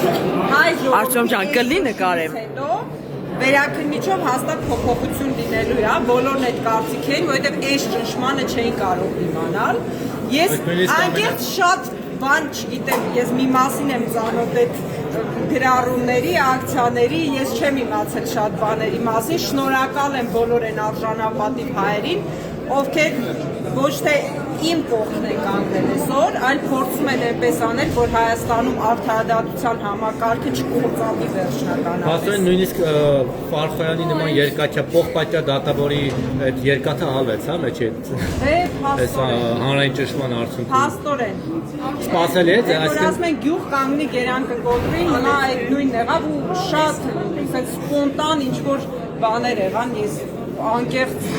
Արտյոմ ջան, կլինի նկարեմ։ Վերաքննիչով հաստատ փոփոխություն լինելու է, բոլորն այդ կարծիք էին, որովհետև այս ճնշմանը չէին կարող իմանալ։ Ես անկեղծ շատ բան չգիտեմ, ես մի մասին եմ ծանոթ այդ գրառումների, ակցիաների, ես չեմ իմացել շատ բաների մասին, շնորհակալ եմ բոլոր այն արժանապատիվ հայերին, ովքեր ոչ թե իմ կողքն են կանգնել այսօր, այլ փորձում են այնպես անել, որ Հայաստանում արդարադատության համակարգը չկործանվի վերջնականապես։ Փաստորեն նույնիսկ Ֆարխոյանի նման երկաթյա փոխպատյա դատավորի այդ երկաթը հալվեց, հա, մեջ այս հանրային ճնշման արդյունքում։ Փաստորեն։ Սպասելի է, այսինքն ասում են գյուղ կանգնի գերան կկոտրի, հիմա այդ նույնն եղավ ու շատ սպոնտան ինչ որ բաներ եղան, ես անկեղծ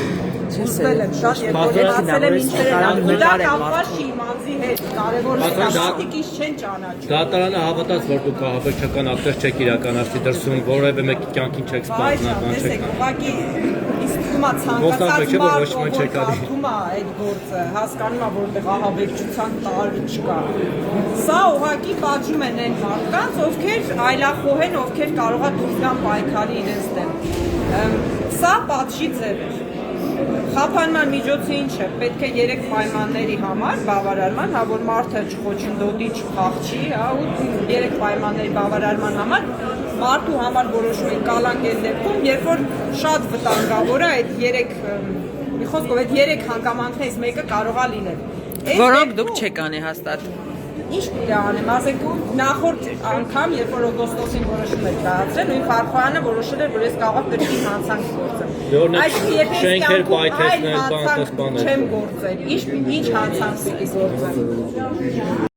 ուզել եմ շատ, երբ որ ասել եմ ինչեր են անում, դա կապված չի իմանձի հետ, կարևորը մարդիկ ինչ չեն ճանաչում։ Դատարանը հավատաց, որ դուք ահաբեկչական ակտեր չեք իրականացրի դրսում, որևէ մեկի կյանքին չեք սպառնական չեք։ Ուղղակի իսկ թվում է ցանկացած մարդ կարդում է այդ գործը, հասկանում է, որտեղ ահաբեկչության տարի չկա։ Սա ուղղակի պատժում են այն մարդկանց, ովքեր այլախոհ են, ովքեր կարող է դուրս գան պայքարի իրենց դեմ։ Սա պատժի ձև է։ Խափանման միջոցը ինչ է, պետք է 3 պայմանների համար բավարարման, հա որ մարդը չխոչընդոտի, չփախչի, հա ու 3 պայմանների բավարարման համար մարդու համար որոշում են կալանքել դեպքում, երբ որ շատ վտանգավոր է այդ 3 մի խոսքով այդ 3 հանգամանքներից մեկը կարող է լինել։ Որոնք դուք չեք անի հաստատ։ Ինչ պետք է անեմ, ասեք նախորդ անգամ, երբ որ օգոստոսին որոշում էր կայացրել, նույն Ֆարխոյանը որոշել էր, որ ես կարող կրկին հանցանք գործեմ։ Շենքեր պայթեցնել, բան, չեմ գործել, ինչ հանցանք պիտի գործեմ։